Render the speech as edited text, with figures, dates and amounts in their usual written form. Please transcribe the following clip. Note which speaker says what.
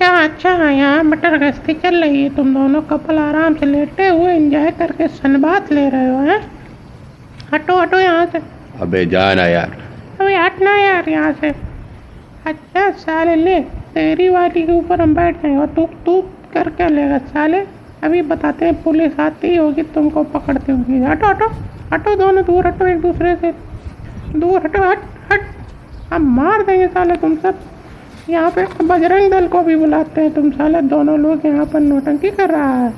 Speaker 1: अच्छा यहाँ मटर गश्ती चल रही है। तुम दोनों कपल आराम से लेटे हुए एंजॉय करके सनबाथ ले रहे हो हैं? हटो हटो यहाँ से।
Speaker 2: अबे जाना यार।
Speaker 1: अबे हटना यार यहाँ से। अच्छा साले ले, तेरी वाली के ऊपर हम बैठ जाएंगे और तू तू कर क्या लेगा साले? अभी बताते हैं, पुलिस आती होगी तुमको पकड़ती होगी। हटो हटो हटो, दोनों दूर हटो, एक दूसरे से दूर हटो। हट हट, हम मार देंगे साले तुम सब। यहाँ पे बजरंग दल को भी बुलाते हैं। तुम साले दोनों लोग यहाँ पर नौटंकी कर रहा है।